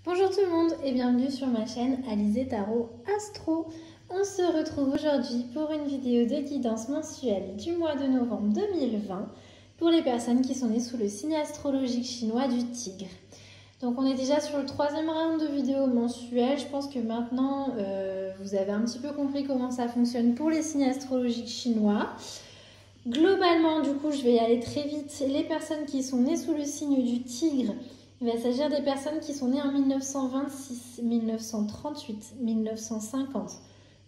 Bonjour tout le monde et bienvenue sur ma chaîne Alizé Tarot Astro. On se retrouve aujourd'hui pour une vidéo de guidance mensuelle du mois de novembre 2020 pour les personnes qui sont nées sous le signe astrologique chinois du Tigre. Donc on est déjà sur le troisième round de vidéos mensuelles. Je pense que maintenant vous avez un petit peu compris comment ça fonctionne pour les signes astrologiques chinois. Globalement, du coup, je vais y aller très vite. Les personnes qui sont nées sous le signe du Tigre, il va s'agir des personnes qui sont nées en 1926, 1938, 1950,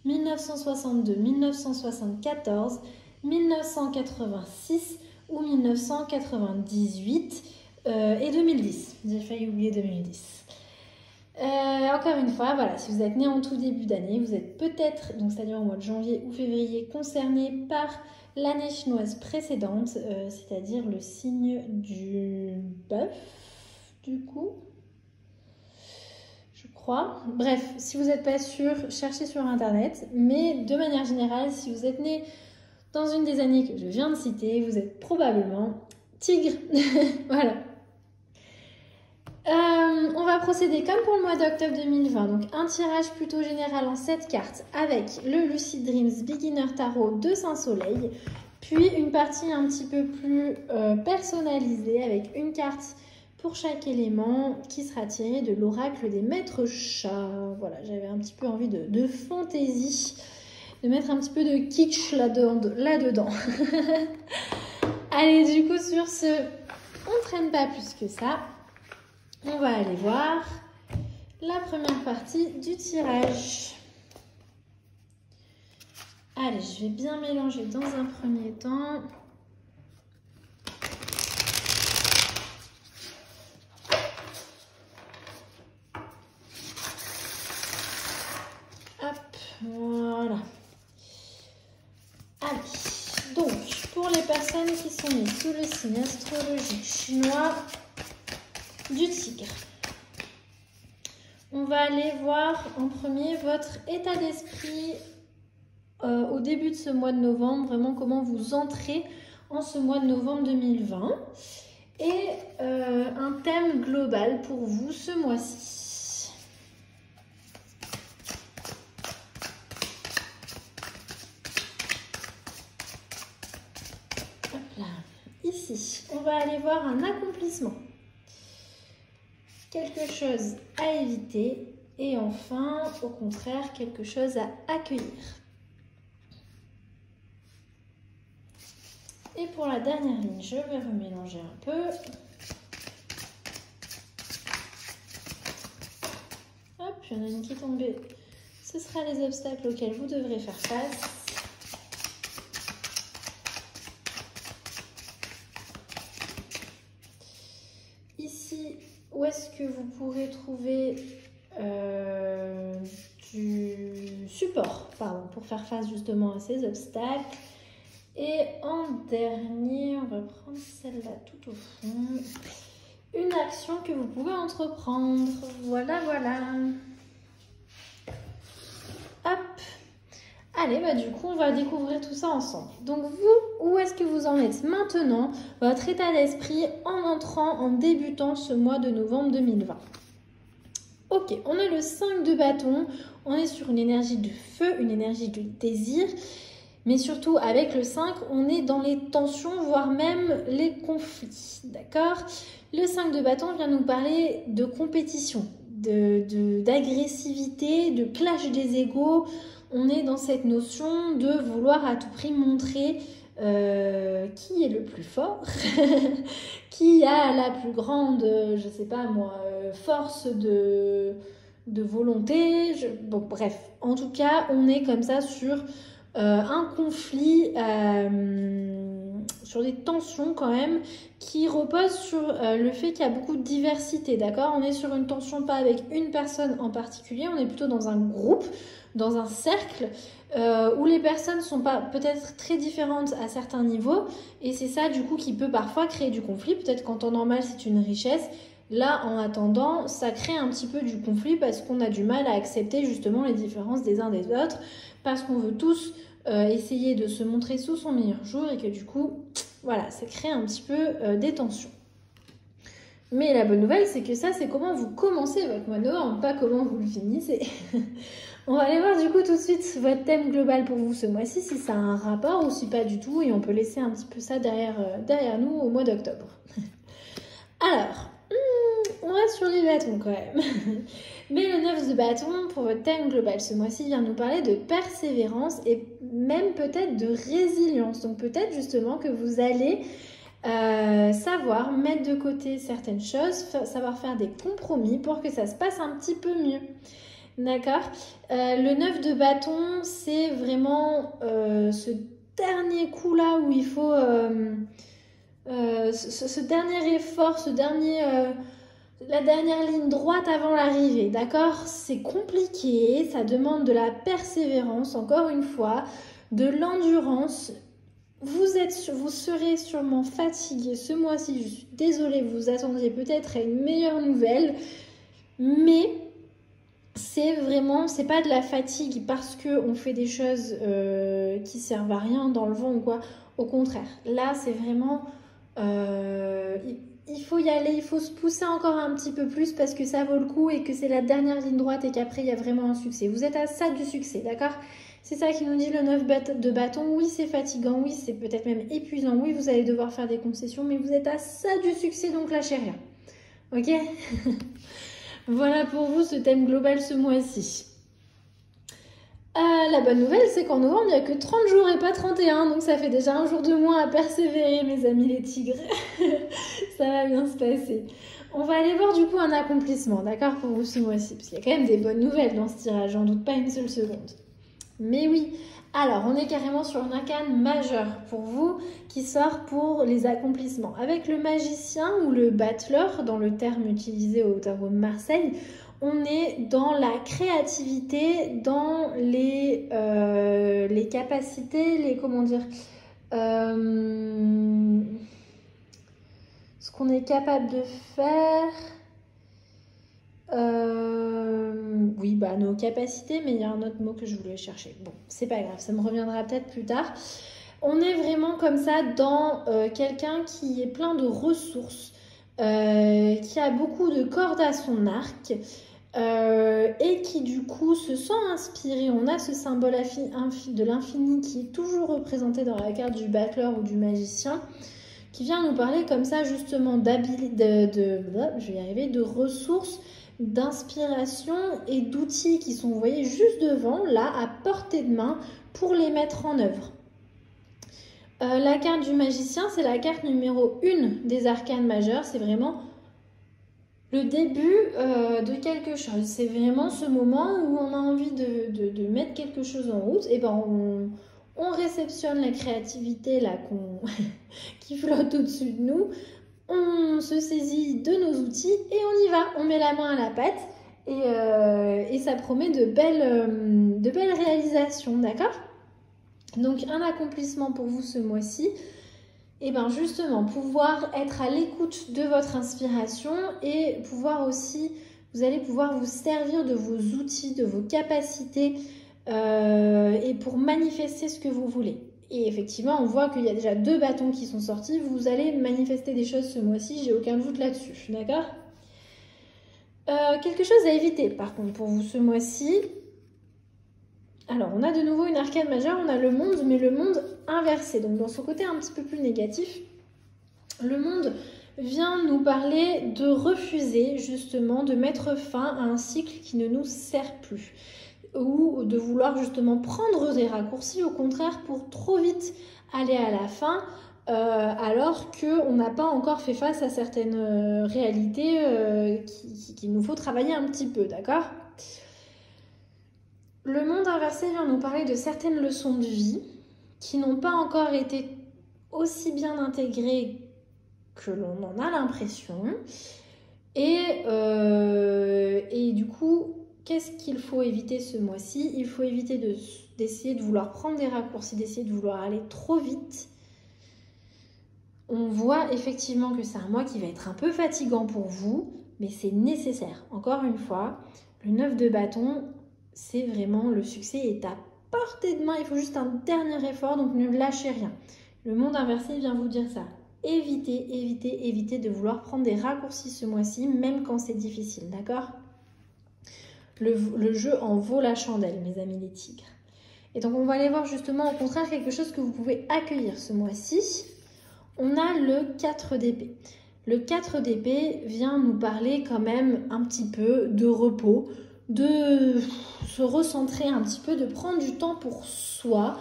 1962, 1974, 1986 ou 1998 et 2010. J'ai failli oublier 2010. Encore une fois, voilà, si vous êtes né en tout début d'année, vous êtes peut-être, donc c'est-à-dire au mois de janvier ou février, concerné par l'année chinoise précédente, c'est-à-dire le signe du bœuf, du coup, je crois. Bref, si vous n'êtes pas sûr, cherchez sur internet, mais de manière générale, si vous êtes né dans une des années que je viens de citer, vous êtes probablement tigre. Voilà. On va procéder comme pour le mois d'octobre 2020, donc un tirage plutôt général en 7 cartes avec le Lucid Dreams Beginner Tarot de Saint-Soleil, puis une partie un petit peu plus personnalisée avec une carte pour chaque élément qui sera tirée de l'oracle des maîtres chats. Voilà, j'avais un petit peu envie de fantaisie, de mettre un petit peu de kitsch là-dedans. Allez, du coup, sur ce, on ne traîne pas plus que ça. On va aller voir la première partie du tirage. Allez, je vais bien mélanger dans un premier temps. Hop, voilà. Allez, donc, pour les personnes qui sont nées sous le signe astrologique chinois du Tigre, on va aller voir en premier votre état d'esprit au début de ce mois de novembre, vraiment comment vous entrez en ce mois de novembre 2020 et un thème global pour vous ce mois-ci. Hop là. Ici, on va aller voir un accomplissement. Quelque chose à éviter et enfin, au contraire, quelque chose à accueillir. Et pour la dernière ligne, je vais remélanger un peu. Hop, il y en a une qui est tombée. Ce sera les obstacles auxquels vous devrez faire face. Ici, où est-ce que vous pourrez trouver du support, pour faire face justement à ces obstacles. Et en dernier, on va prendre celle-là tout au fond. Une action que vous pouvez entreprendre. Voilà, voilà. Hop. Allez, bah du coup, on va découvrir tout ça ensemble. Donc vous, où est-ce que vous en êtes maintenant? Votre état d'esprit en débutant ce mois de novembre 2020. Ok, on a le 5 de bâton. On est sur une énergie du feu, une énergie du désir. Mais surtout, avec le 5, on est dans les tensions, voire même les conflits. D'accord? Le 5 de bâton vient nous parler de compétition, d'agressivité, de clash des égos. On est dans cette notion de vouloir à tout prix montrer qui est le plus fort, qui a la plus grande, je sais pas moi, force de volonté. Bon, bref, en tout cas, on est comme ça sur un conflit, sur des tensions quand même, qui reposent sur le fait qu'il y a beaucoup de diversité, d'accord? On est sur une tension pas avec une personne en particulier, on est plutôt dans un groupe, dans un cercle, où les personnes sont pas peut-être très différentes à certains niveaux, et c'est ça du coup qui peut parfois créer du conflit. Peut-être qu'en temps normal c'est une richesse, là en attendant ça crée un petit peu du conflit parce qu'on a du mal à accepter justement les différences des uns des autres, parce qu'on veut tous essayer de se montrer sous son meilleur jour et que du coup, voilà, ça crée un petit peu des tensions. Mais la bonne nouvelle, c'est que ça, c'est comment vous commencez votre mois de novembre, pas comment vous le finissez. On va aller voir du coup tout de suite votre thème global pour vous ce mois-ci, si ça a un rapport ou si pas du tout, et on peut laisser un petit peu ça derrière nous au mois d'octobre. Alors, on reste sur les bâtons quand même. Mais le 9 de bâton, pour votre thème global ce mois-ci, vient nous parler de persévérance et même peut-être de résilience. Donc peut-être justement que vous allez savoir mettre de côté certaines choses, savoir faire des compromis pour que ça se passe un petit peu mieux. D'accord. Le 9 de bâton, c'est vraiment ce dernier coup là où il faut ce dernier effort, la dernière ligne droite avant l'arrivée, d'accord? C'est compliqué, ça demande de la persévérance, encore une fois, de l'endurance. Vous serez sûrement fatigué ce mois-ci, je suis désolée, vous attendiez peut-être à une meilleure nouvelle, mais c'est pas de la fatigue parce qu'on fait des choses qui servent à rien dans le vent ou quoi, au contraire. Là, c'est vraiment... il faut y aller, il faut se pousser encore un petit peu plus parce que ça vaut le coup et que c'est la dernière ligne droite et qu'après, il y a vraiment un succès. Vous êtes à ça du succès, d'accord? C'est ça qui nous dit le 9 de bâton. Oui, c'est fatigant, oui, c'est peut-être même épuisant. Oui, vous allez devoir faire des concessions, mais vous êtes à ça du succès, donc lâchez rien. Ok? Voilà pour vous ce thème global ce mois-ci. La bonne nouvelle, c'est qu'en novembre, il n'y a que 30 jours et pas 31, donc ça fait déjà un jour de moins à persévérer, mes amis les tigres. Ça va bien se passer. On va aller voir du coup un accomplissement, d'accord, pour vous ce mois-ci, parce qu'il y a quand même des bonnes nouvelles dans ce tirage, j'en doute pas une seule seconde. Mais oui, alors on est carrément sur un arcane majeur pour vous qui sort pour les accomplissements. Avec le magicien ou le battleur, dans le terme utilisé au tarot de Marseille, on est dans la créativité, dans les capacités, ce qu'on est capable de faire. Oui, nos capacités, mais il y a un autre mot que je voulais chercher. Bon, c'est pas grave, ça me reviendra peut-être plus tard. On est vraiment comme ça dans quelqu'un qui est plein de ressources, qui a beaucoup de cordes à son arc et qui du coup se sent inspiré. On a ce symbole de l'infini qui est toujours représenté dans la carte du battleur ou du magicien, qui vient nous parler comme ça justement de ressources, d'inspiration et d'outils qui sont, vous voyez, juste devant, là, à portée de main pour les mettre en œuvre. La carte du magicien, c'est la carte numéro 1 des arcanes majeurs. C'est vraiment le début de quelque chose. C'est vraiment ce moment où on a envie de mettre quelque chose en route. Et ben on réceptionne la créativité là qui flotte au-dessus de nous. On se saisit de nos outils et on y va. On met la main à la pâte et ça promet de belles réalisations, d'accord? Donc un accomplissement pour vous ce mois-ci, et bien justement pouvoir être à l'écoute de votre inspiration et pouvoir aussi, vous allez pouvoir vous servir de vos outils, de vos capacités et pour manifester ce que vous voulez. Et effectivement, on voit qu'il y a déjà 2 bâtons qui sont sortis. Vous allez manifester des choses ce mois-ci, j'ai aucun doute là-dessus, d'accord? Quelque chose à éviter, par contre, pour vous ce mois-ci. Alors, on a de nouveau une arcane majeure, on a le monde, mais le monde inversé. Donc, dans son côté un petit peu plus négatif, le monde vient nous parler de refuser, justement, de mettre fin à un cycle qui ne nous sert plus. Ou de vouloir justement prendre des raccourcis, au contraire, pour trop vite aller à la fin, alors qu'on n'a pas encore fait face à certaines réalités qu'il nous faut travailler un petit peu, d'accord? Le monde inversé vient nous parler de certaines leçons de vie qui n'ont pas encore été aussi bien intégrées que l'on en a l'impression. Et du coup, qu'est-ce qu'il faut éviter ce mois-ci? Il faut éviter d'essayer de vouloir prendre des raccourcis, d'essayer de vouloir aller trop vite. On voit effectivement que c'est un mois qui va être un peu fatigant pour vous, mais c'est nécessaire. Encore une fois, le 9 de bâton, c'est vraiment le succès est à portée de main. Il faut juste un dernier effort, donc ne lâchez rien. Le monde inversé vient vous dire ça. évitez de vouloir prendre des raccourcis ce mois-ci, même quand c'est difficile, d'accord? Le jeu en vaut la chandelle, mes amis les tigres. Et donc, on va aller voir justement, au contraire, quelque chose que vous pouvez accueillir ce mois-ci. On a le 4 d'épée. Le 4 d'épée vient nous parler quand même un petit peu de repos, de se recentrer un petit peu, de prendre du temps pour soi.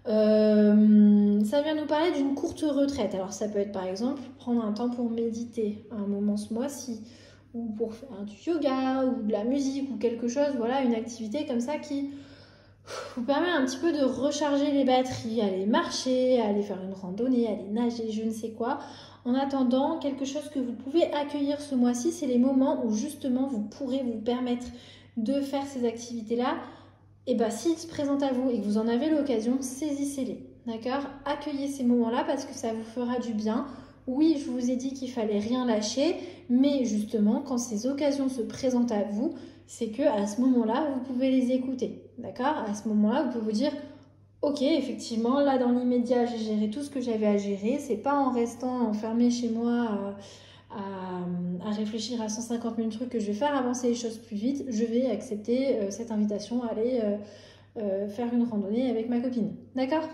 Ça vient nous parler d'une courte retraite. Alors, ça peut être par exemple prendre un temps pour méditer un moment ce mois-ci, ou pour faire du yoga, ou de la musique, ou quelque chose, voilà, une activité comme ça qui vous permet un petit peu de recharger les batteries, aller marcher, aller faire une randonnée, aller nager, je ne sais quoi. En attendant, quelque chose que vous pouvez accueillir ce mois-ci, c'est les moments où justement vous pourrez vous permettre de faire ces activités-là. Et bien, s'ils se présentent à vous et que vous en avez l'occasion, saisissez-les, d'accord? Accueillez ces moments-là parce que ça vous fera du bien. Oui, je vous ai dit qu'il fallait rien lâcher, mais justement, quand ces occasions se présentent à vous, c'est qu'à ce moment-là, vous pouvez les écouter, d'accord? À ce moment-là, vous pouvez vous dire, ok, effectivement, là, dans l'immédiat, j'ai géré tout ce que j'avais à gérer. C'est pas en restant enfermée chez moi à réfléchir à 150 000 trucs que je vais faire avancer les choses plus vite. Je vais accepter cette invitation à aller faire une randonnée avec ma copine, d'accord?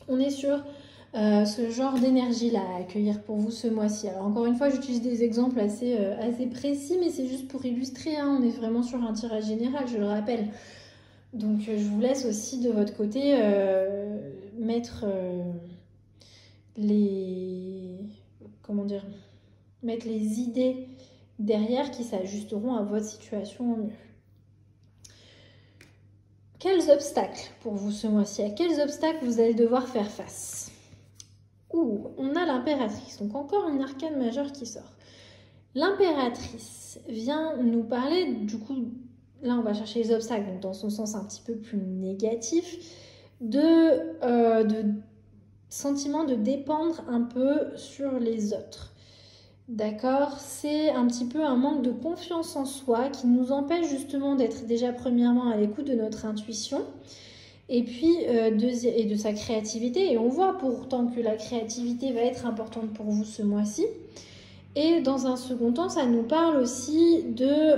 On est sur ce genre d'énergie-là à accueillir pour vous ce mois-ci. Alors encore une fois, j'utilise des exemples assez précis, mais c'est juste pour illustrer, hein. On est vraiment sur un tirage général, je le rappelle. Donc je vous laisse aussi de votre côté mettre mettre les idées derrière qui s'ajusteront à votre situation au mieux. Quels obstacles pour vous ce mois-ci? À quels obstacles vous allez devoir faire face? On a l'impératrice, donc encore une arcane majeure qui sort. L'impératrice vient nous parler, du coup, là on va chercher les obstacles, donc dans son sens un petit peu plus négatif, de sentiment de dépendre un peu sur les autres. D'accord? C'est un petit peu un manque de confiance en soi qui nous empêche justement d'être déjà premièrement à l'écoute de notre intuition et puis et de sa créativité. Et on voit pourtant que la créativité va être importante pour vous ce mois-ci. Et dans un second temps, ça nous parle aussi de...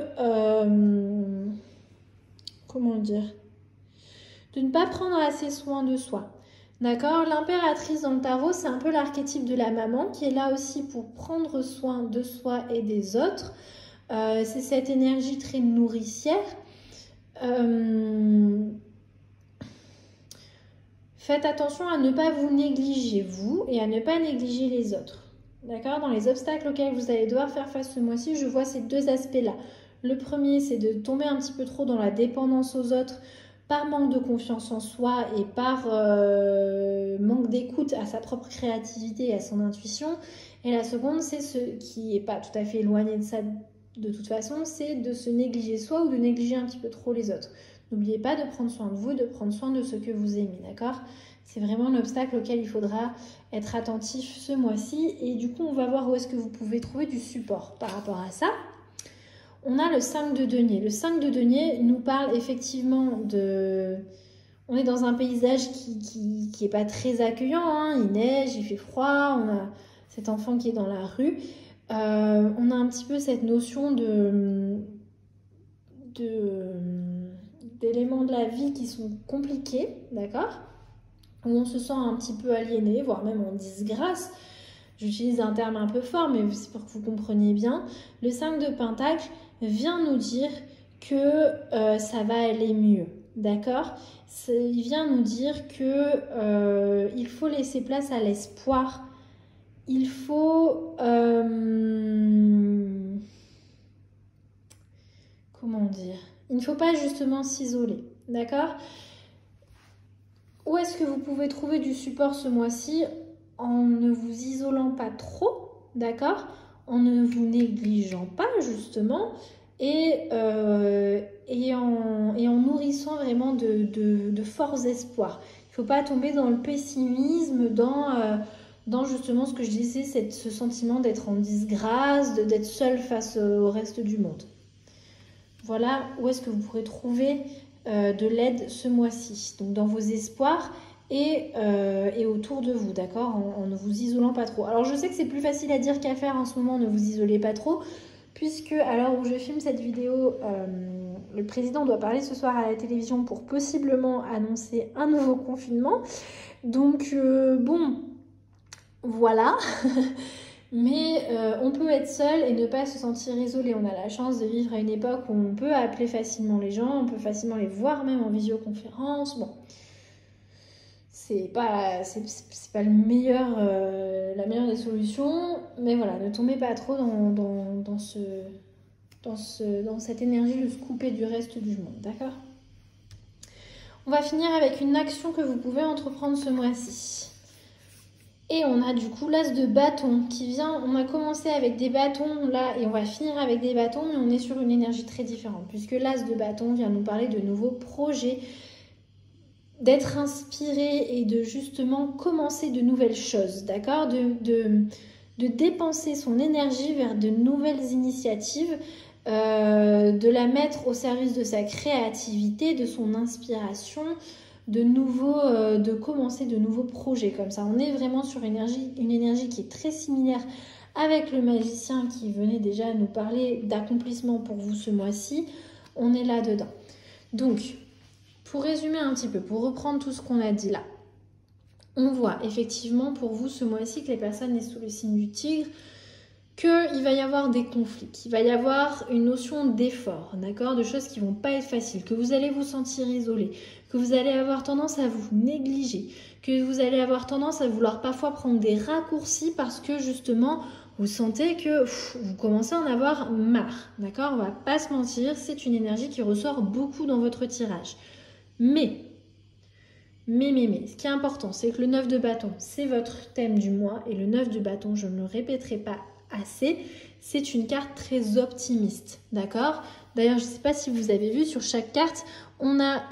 comment dire? De ne pas prendre assez soin de soi. D'accord? L'impératrice dans le tarot, c'est un peu l'archétype de la maman qui est là aussi pour prendre soin de soi et des autres. C'est cette énergie très nourricière. Faites attention à ne pas vous négliger vous et à ne pas négliger les autres. D'accord? Dans les obstacles auxquels vous allez devoir faire face ce mois-ci, je vois ces deux aspects-là. Le premier, c'est de tomber un petit peu trop dans la dépendance aux autres par manque de confiance en soi et par manque d'écoute à sa propre créativité et à son intuition. Et la seconde, c'est ce qui n'est pas tout à fait éloigné de ça de toute façon, c'est de se négliger soi ou de négliger un petit peu trop les autres. N'oubliez pas de prendre soin de vous, de prendre soin de ce que vous aimez, d'accord? C'est vraiment l'obstacle auquel il faudra être attentif ce mois-ci. Et du coup, on va voir où est-ce que vous pouvez trouver du support par rapport à ça. On a le 5 de denier. Le 5 de denier nous parle effectivement de... On est dans un paysage qui est pas très accueillant, hein. Il neige, il fait froid, on a cet enfant qui est dans la rue. On a un petit peu cette notion d'éléments de la vie qui sont compliqués, d'accord? Où on se sent un petit peu aliéné, voire même en disgrâce. J'utilise un terme un peu fort, mais c'est pour que vous compreniez bien. Le 5 de Pentacle vient nous dire que ça va aller mieux, d'accord? Il vient nous dire que il faut laisser place à l'espoir. Il faut... comment dire? Il ne faut pas justement s'isoler, d'accord? Où est-ce que vous pouvez trouver du support ce mois-ci? En ne vous isolant pas trop, d'accord? En ne vous négligeant pas, justement, et en nourrissant vraiment de forts espoirs. Il ne faut pas tomber dans le pessimisme, dans justement ce que je disais, ce sentiment d'être en disgrâce, d'être seul face au reste du monde. Voilà où est-ce que vous pourrez trouver de l'aide ce mois-ci. Donc dans vos espoirs et autour de vous, d'accord, en ne vous isolant pas trop. Alors je sais que c'est plus facile à dire qu'à faire en ce moment, ne vous isolez pas trop, puisque à l'heure où je filme cette vidéo, le président doit parler ce soir à la télévision pour possiblement annoncer un nouveau confinement. Donc bon, voilà. Mais on peut être seul et ne pas se sentir isolé. On a la chance de vivre à une époque où on peut appeler facilement les gens, on peut facilement les voir même en visioconférence. Bon, c'est pas le meilleur, la meilleure des solutions, mais voilà, ne tombez pas trop dans cette énergie de se couper du reste du monde, d'accord? On va finir avec une action que vous pouvez entreprendre ce mois-ci. Et on a du coup l'as de bâton qui vient, on a commencé avec des bâtons là et on va finir avec des bâtons, mais on est sur une énergie très différente puisque l'as de bâton vient nous parler de nouveaux projets, d'être inspiré et de justement commencer de nouvelles choses, d'accord, de dépenser son énergie vers de nouvelles initiatives, de la mettre au service de sa créativité, de son inspiration, de commencer de nouveaux projets comme ça. On est vraiment sur une énergie qui est très similaire avec le magicien qui venait déjà nous parler d'accomplissement pour vous ce mois-ci. On est là-dedans. Donc, pour résumer un petit peu, pour reprendre tout ce qu'on a dit là, on voit effectivement pour vous ce mois-ci que les personnes sont sous le signe du tigre, qu'il va y avoir des conflits, qu'il va y avoir une notion d'effort, d'accord, de choses qui vont pas être faciles, que vous allez vous sentir isolé, que vous allez avoir tendance à vous négliger, que vous allez avoir tendance à vouloir parfois prendre des raccourcis parce que justement vous sentez que vous commencez à en avoir marre, d'accord, on va pas se mentir, c'est une énergie qui ressort beaucoup dans votre tirage. Mais, ce qui est important, c'est que le 9 de bâton, c'est votre thème du mois et le 9 de bâton, je ne le répéterai pas assez, c'est une carte très optimiste, d'accord? D'ailleurs, je ne sais pas si vous avez vu, sur chaque carte, on a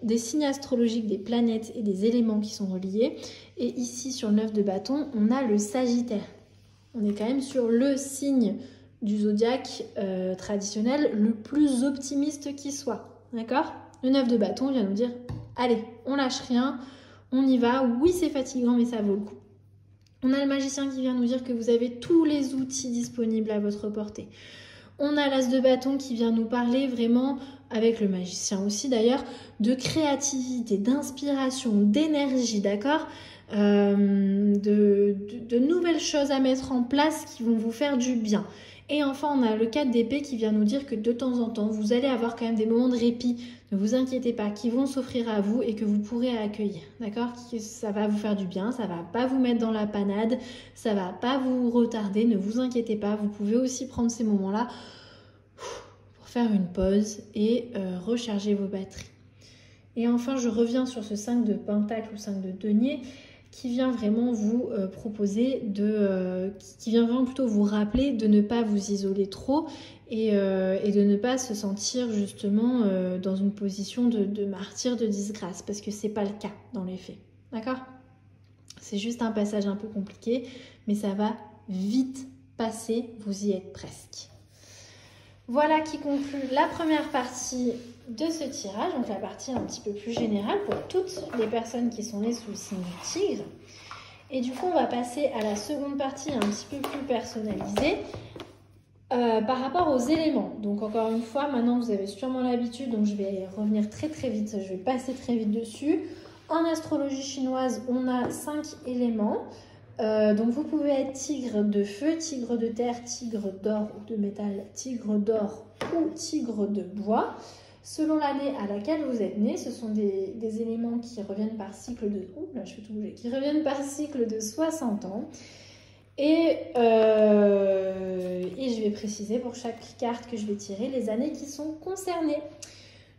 des signes astrologiques, des planètes et des éléments qui sont reliés. Et ici, sur le 9 de bâton, on a le Sagittaire. On est quand même sur le signe du zodiaque traditionnel le plus optimiste qui soit, d'accord? Le 9 de bâton vient nous dire, allez, on lâche rien, on y va, oui c'est fatigant mais ça vaut le coup. On a le magicien qui vient nous dire que vous avez tous les outils disponibles à votre portée. On a l'as de bâton qui vient nous parler vraiment, avec le magicien aussi d'ailleurs, de créativité, d'inspiration, d'énergie, d'accord, de nouvelles choses à mettre en place qui vont vous faire du bien. Et enfin, on a le 4 d'épée qui vient nous dire que de temps en temps, vous allez avoir quand même des moments de répit, ne vous inquiétez pas, qui vont s'offrir à vous et que vous pourrez accueillir, d'accord? Ça va vous faire du bien, ça va pas vous mettre dans la panade, ça va pas vous retarder, ne vous inquiétez pas, vous pouvez aussi prendre ces moments-là pour faire une pause et recharger vos batteries. Et enfin, je reviens sur ce 5 de pentacle ou 5 de denier qui vient vraiment vous proposer qui vient vraiment plutôt vous rappeler de ne pas vous isoler trop et de ne pas se sentir justement dans une position de martyr, de disgrâce, parce que c'est pas le cas dans les faits, d'accord? C'est juste un passage un peu compliqué, mais ça va vite passer, vous y êtes presque. Voilà qui conclut la première partie de ce tirage, donc la partie un petit peu plus générale pour toutes les personnes qui sont nées sous le signe du tigre. Et du coup, on va passer à la seconde partie un petit peu plus personnalisée par rapport aux éléments. Donc encore une fois, maintenant vous avez sûrement l'habitude, donc je vais revenir très très vite, je vais passer très vite dessus. En astrologie chinoise, on a 5 éléments. Donc vous pouvez être tigre de feu, tigre de terre, tigre d'or ou de métal, tigre d'or ou tigre de bois. Selon l'année à laquelle vous êtes né, ce sont des éléments qui reviennent par cycle de... Oh, là, je fais tout bouger. Qui reviennent par cycle de 60 ans. Et je vais préciser pour chaque carte que je vais tirer les années qui sont concernées.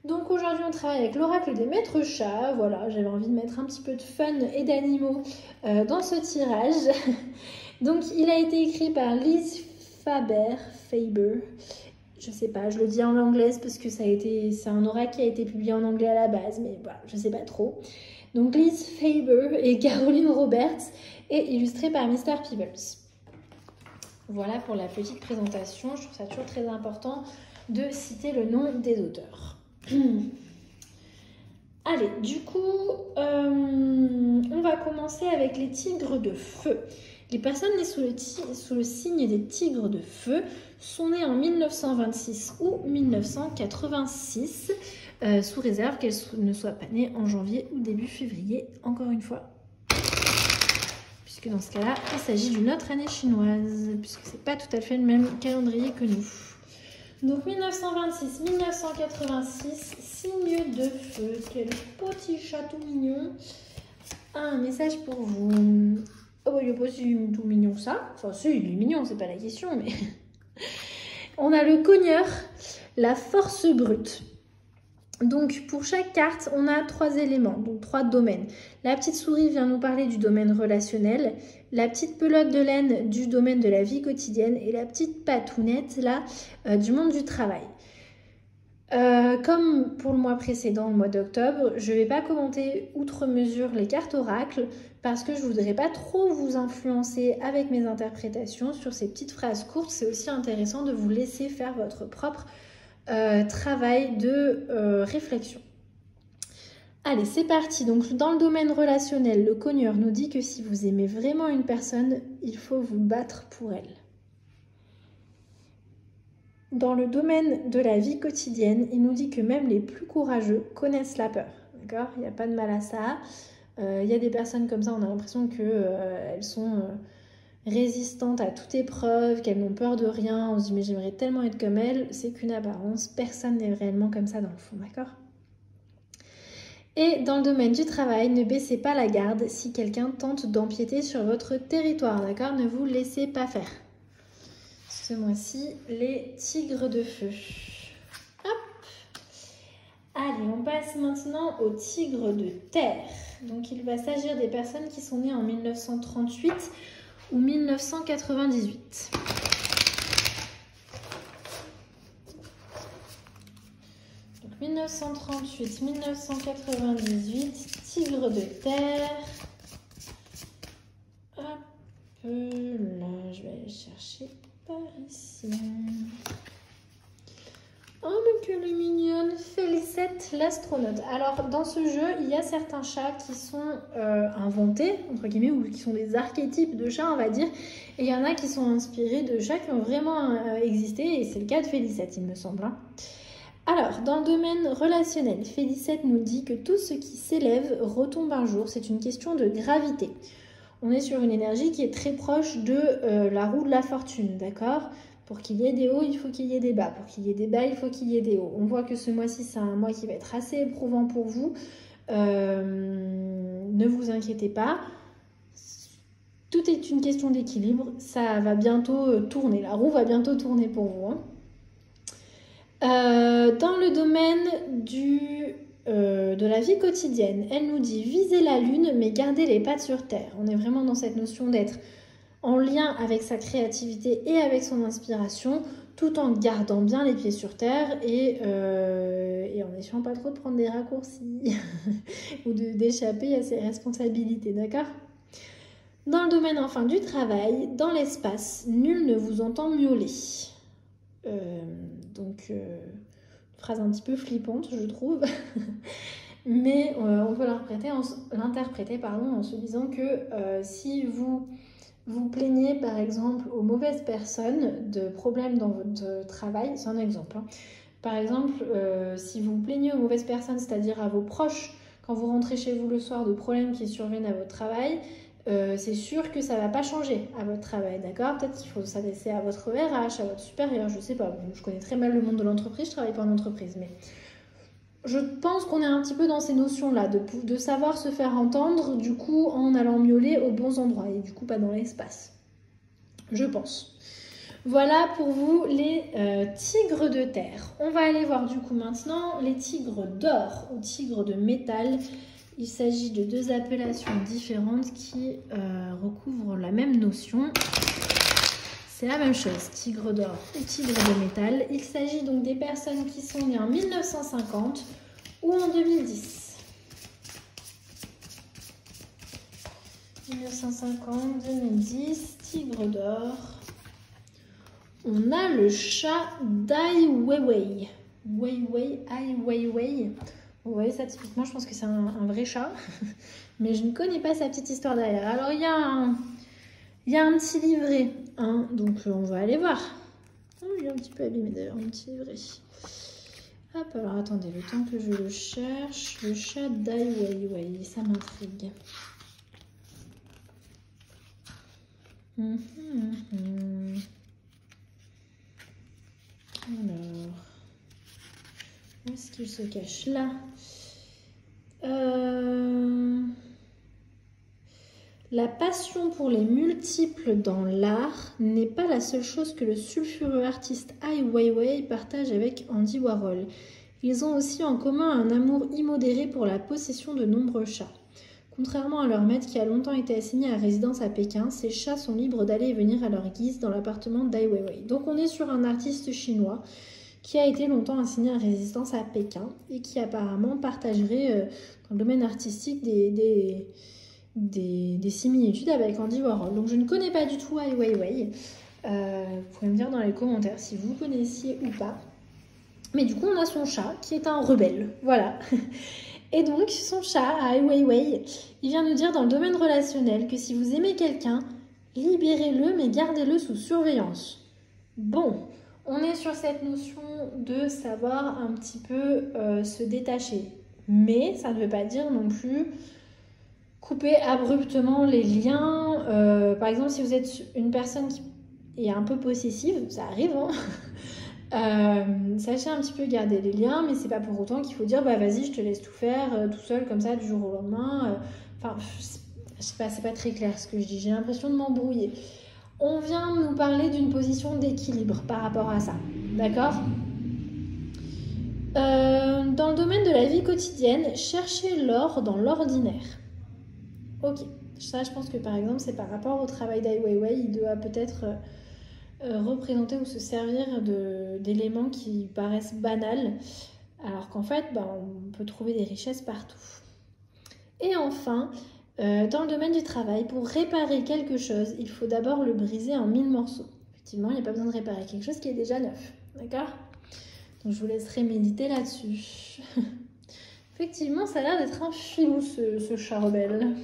Donc aujourd'hui on travaille avec l'oracle des maîtres chats, voilà, j'avais envie de mettre un petit peu de fun et d'animaux dans ce tirage. Donc il a été écrit par Liz Faber, je sais pas, je le dis en anglaise parce que c'est un oracle qui a été publié en anglais à la base, mais voilà, je sais pas trop. Donc Liz Faber et Caroline Roberts et illustré par Mr. Peebles. Voilà pour la petite présentation, je trouve ça toujours très important de citer le nom des auteurs. Allez, du coup, on va commencer avec les tigres de feu. Les personnes nées sous le signe des tigres de feu sont nées en 1926 ou 1986, sous réserve qu'elles ne soient pas nées en janvier ou début février, encore une fois. Puisque dans ce cas-là, il s'agit d'une autre année chinoise, puisque c'est pas tout à fait le même calendrier que nous. Donc 1926, 1986, signe de feu, quel petit chatou mignon. Un message pour vous. Oh bah il est pas si tout mignon que ça. Enfin si, il est mignon, c'est pas la question, mais... On a le cogneur, la force brute. Donc pour chaque carte, on a 3 éléments, donc 3 domaines. La petite souris vient nous parler du domaine relationnel, la petite pelote de laine du domaine de la vie quotidienne et la petite patounette là du monde du travail. Comme pour le mois précédent, le mois d'octobre, je ne vais pas commenter outre mesure les cartes oracles parce que je ne voudrais pas trop vous influencer avec mes interprétations sur ces petites phrases courtes. C'est aussi intéressant de vous laisser faire votre propre travail de réflexion. Allez, c'est parti. Donc, dans le domaine relationnel, le cogneur nous dit que si vous aimez vraiment une personne, il faut vous battre pour elle. Dans le domaine de la vie quotidienne, il nous dit que même les plus courageux connaissent la peur. D'accord ? Il n'y a pas de mal à ça. Il y a des personnes comme ça, on a l'impression qu'elles sont résistantes à toute épreuve, qu'elles n'ont peur de rien. On se dit mais j'aimerais tellement être comme elles. C'est qu'une apparence. Personne n'est réellement comme ça dans le fond. D'accord ? Et dans le domaine du travail, ne baissez pas la garde si quelqu'un tente d'empiéter sur votre territoire. D'accord ? Ne vous laissez pas faire. Ce mois-ci, les tigres de feu. Hop. Allez, on passe maintenant aux tigres de terre. Donc, il va s'agir des personnes qui sont nées en 1938 ou 1998. Donc, 1938, 1998, tigres de terre. Hop, là, je vais aller chercher. Par ici. Oh mais quelle est mignonne, Félicette l'astronaute. Alors dans ce jeu, il y a certains chats qui sont inventés, entre guillemets, ou qui sont des archétypes de chats, on va dire. Et il y en a qui sont inspirés de chats qui ont vraiment existé, et c'est le cas de Félicette, il me semble. Hein. Alors, dans le domaine relationnel, Félicette nous dit que tout ce qui s'élève retombe un jour, c'est une question de gravité. On est sur une énergie qui est très proche de la roue de la fortune, d'accord ? Pour qu'il y ait des hauts, il faut qu'il y ait des bas. Pour qu'il y ait des bas, il faut qu'il y ait des hauts. On voit que ce mois-ci, c'est un mois qui va être assez éprouvant pour vous. Ne vous inquiétez pas. Tout est une question d'équilibre. Ça va bientôt tourner. La roue va bientôt tourner pour vous. Hein. Dans le domaine de la vie quotidienne, elle nous dit « Visez la lune, mais gardez les pattes sur terre ». On est vraiment dans cette notion d'être en lien avec sa créativité et avec son inspiration, tout en gardant bien les pieds sur terre et en n'essayant pas trop de prendre des raccourcis ou d'échapper à ses responsabilités, d'accord ? Dans le domaine enfin du travail, dans l'espace, nul ne vous entend miauler. Phrase un petit peu flippante, je trouve. Mais on peut l'interpréter en se disant que si vous vous plaignez par exemple aux mauvaises personnes de problèmes dans votre travail, c'est un exemple. Hein. Par exemple, si vous vous plaignez aux mauvaises personnes, c'est-à-dire à vos proches, quand vous rentrez chez vous le soir de problèmes qui surviennent à votre travail, c'est sûr que ça ne va pas changer à votre travail, d'accord ? Peut-être qu'il faut s'adresser à votre RH, à votre supérieur, je ne sais pas. Je connais très mal le monde de l'entreprise, je ne travaille pas en entreprise, mais je pense qu'on est un petit peu dans ces notions-là, de savoir se faire entendre, du coup, en allant miauler aux bons endroits, et du coup, pas dans l'espace. Je pense. Voilà pour vous les tigres de terre. On va aller voir du coup maintenant les tigres d'or ou tigres de métal. Il s'agit de 2 appellations différentes qui recouvrent la même notion. C'est la même chose, tigre d'or ou tigre de métal. Il s'agit donc des personnes qui sont nées en 1950 ou en 2010. 1950, 2010, tigre d'or. On a le chat d'Ai Weiwei. Ai Weiwei. Vous voyez ça typiquement, je pense que c'est un vrai chat. Mais je ne connais pas sa petite histoire derrière. Alors il y a un petit livret, hein, donc on va aller voir. Oh, il est un petit peu abîmé d'ailleurs, un petit livret. Hop, alors attendez, le temps que je le cherche. Le chat d'Ai Weiwei, ça m'intrigue. Alors, où est-ce qu'il se cache là? La passion pour les multiples dans l'art n'est pas la seule chose que le sulfureux artiste Ai Weiwei partage avec Andy Warhol. Ils ont aussi en commun un amour immodéré pour la possession de nombreux chats. Contrairement à leur maître qui a longtemps été assigné à résidence à Pékin, ces chats sont libres d'aller et venir à leur guise dans l'appartement d'Ai Weiwei. Donc on est sur un artiste chinois qui a été longtemps assigné à résidence à Pékin et qui apparemment partagerait dans le domaine artistique des similitudes avec Andy Warhol. Donc je ne connais pas du tout Ai Weiwei. Vous pouvez me dire dans les commentaires si vous connaissiez ou pas. Mais du coup on a son chat qui est un rebelle. Voilà. Et donc son chat, Ai Weiwei, il vient nous dire dans le domaine relationnel que si vous aimez quelqu'un, libérez-le mais gardez-le sous surveillance. Bon, on est sur cette notion de savoir un petit peu se détacher. Mais ça ne veut pas dire non plus couper abruptement les liens. Par exemple, si vous êtes une personne qui est un peu possessive, ça arrive, hein. Sachez un petit peu garder les liens, mais c'est pas pour autant qu'il faut dire bah vas-y, je te laisse tout faire tout seul comme ça du jour au lendemain. Enfin, je sais pas, c'est pas très clair ce que je dis. J'ai l'impression de m'embrouiller. On vient nous parler d'une position d'équilibre par rapport à ça, d'accord? Dans le domaine de la vie quotidienne, cherchez l'or dans l'ordinaire. Ok, ça je pense que par exemple c'est par rapport au travail d'Ai Weiwei, il doit peut-être représenter ou se servir d'éléments qui paraissent banals, alors qu'en fait on peut trouver des richesses partout. Et enfin, dans le domaine du travail, pour réparer quelque chose, il faut d'abord le briser en 1000 morceaux. Effectivement, il n'y a pas besoin de réparer quelque chose qui est déjà neuf, d'accord? Donc je vous laisserai méditer là-dessus. Effectivement, ça a l'air d'être un filou ce chat rebelle.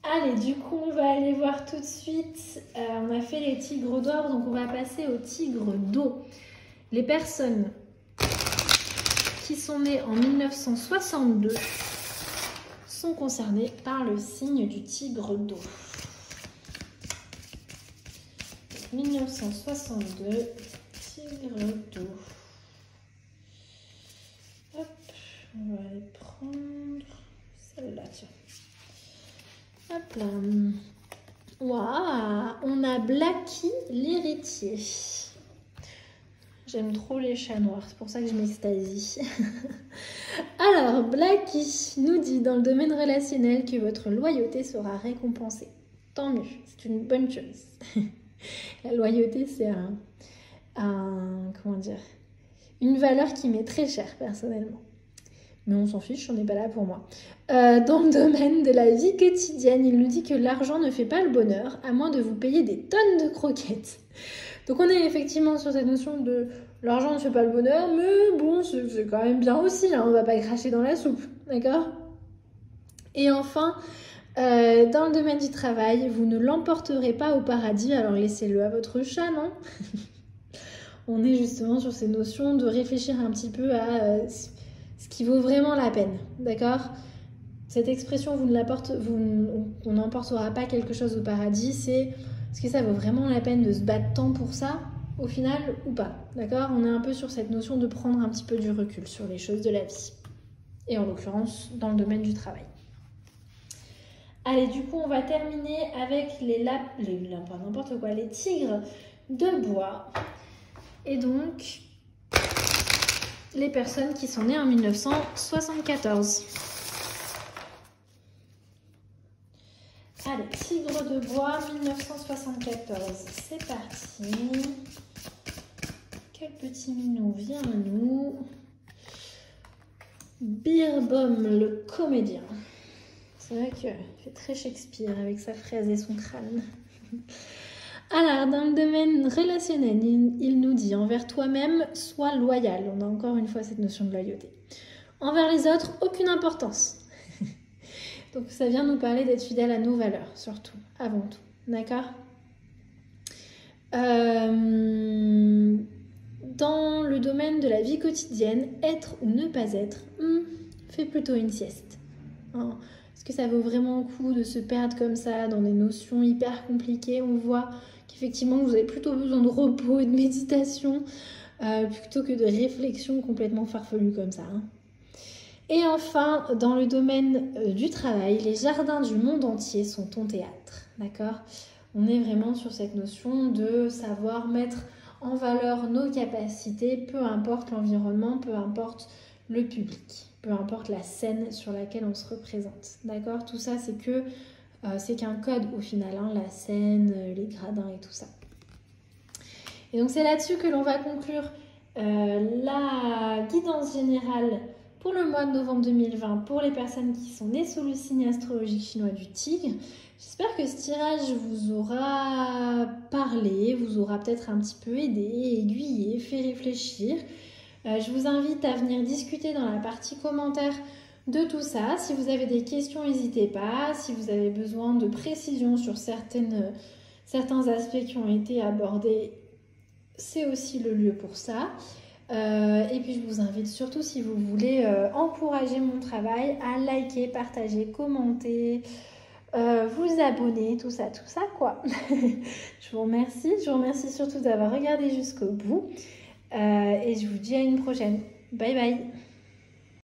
Allez, du coup, on va aller voir tout de suite. On a fait les tigres d'or, donc on va passer aux tigres d'eau. Les personnes qui sont nées en 1962 sont concernées par le signe du tigre d'eau. 1962, tigre d'eau. Hop, on va aller prendre celle-là, tiens. Hop là. Waouh, on a Blacky l'héritier. J'aime trop les chats noirs, c'est pour ça que je m'extasie. Alors, Blacky nous dit dans le domaine relationnel que votre loyauté sera récompensée. Tant mieux, c'est une bonne chose. La loyauté, c'est comment dire, une valeur qui m'est très chère personnellement. Mais on s'en fiche, on n'est pas là pour moi. Dans le domaine de la vie quotidienne, il nous dit que l'argent ne fait pas le bonheur, à moins de vous payer des tonnes de croquettes. Donc on est effectivement sur cette notion de l'argent ne fait pas le bonheur, mais bon, c'est quand même bien aussi, hein, on va pas cracher dans la soupe, d'accord? Et enfin, dans le domaine du travail, vous ne l'emporterez pas au paradis, alors laissez-le à votre chat, non? On est justement sur ces notions de réfléchir un petit peu à ce qui vaut vraiment la peine, d'accord? Cette expression, on n'emportera pas quelque chose au paradis, c'est est-ce que ça vaut vraiment la peine de se battre tant pour ça, au final, ou pas, d'accord? On est un peu sur cette notion de prendre un petit peu du recul sur les choses de la vie, et en l'occurrence, dans le domaine du travail. Allez, du coup, on va terminer avec les tigres de bois. Et donc, les personnes qui sont nées en 1974. Allez, tigre de bois 1974, c'est parti. Quel petit minou vient à nous? Beerbohm, le comédien. C'est vrai qu'il fait très Shakespeare avec sa fraise et son crâne. Alors, dans le domaine relationnel, il nous dit envers toi-même, sois loyal. On a encore une fois cette notion de loyauté. Envers les autres, aucune importance. Donc, ça vient nous parler d'être fidèle à nos valeurs, surtout, avant tout. D'accord ? Dans le domaine de la vie quotidienne, être ou ne pas être, fais plutôt une sieste. Hein. Est-ce que ça vaut vraiment le coup de se perdre comme ça dans des notions hyper compliquées? On voit qu'effectivement vous avez plutôt besoin de repos et de méditation plutôt que de réflexion complètement farfelue comme ça. Hein. Et enfin, dans le domaine du travail, les jardins du monde entier sont ton théâtre. D'accord ? On est vraiment sur cette notion de savoir mettre en valeur nos capacités, peu importe l'environnement, peu importe le public, peu importe la scène sur laquelle on se représente. D'accord ? Tout ça, c'est qu'un code au final, hein, la scène, les gradins et tout ça. Et donc c'est là-dessus que l'on va conclure la guidance générale pour le mois de novembre 2020 pour les personnes qui sont nées sous le signe astrologique chinois du Tigre. J'espère que ce tirage vous aura parlé, vous aura peut-être un petit peu aidé, aiguillé, fait réfléchir. Je vous invite à venir discuter dans la partie commentaires de tout ça. Si vous avez des questions, n'hésitez pas. Si vous avez besoin de précision sur certains aspects qui ont été abordés, c'est aussi le lieu pour ça. Et puis je vous invite surtout, si vous voulez encourager mon travail, à liker, partager, commenter, vous abonner, tout ça quoi. Je vous remercie surtout d'avoir regardé jusqu'au bout et je vous dis à une prochaine. Bye bye.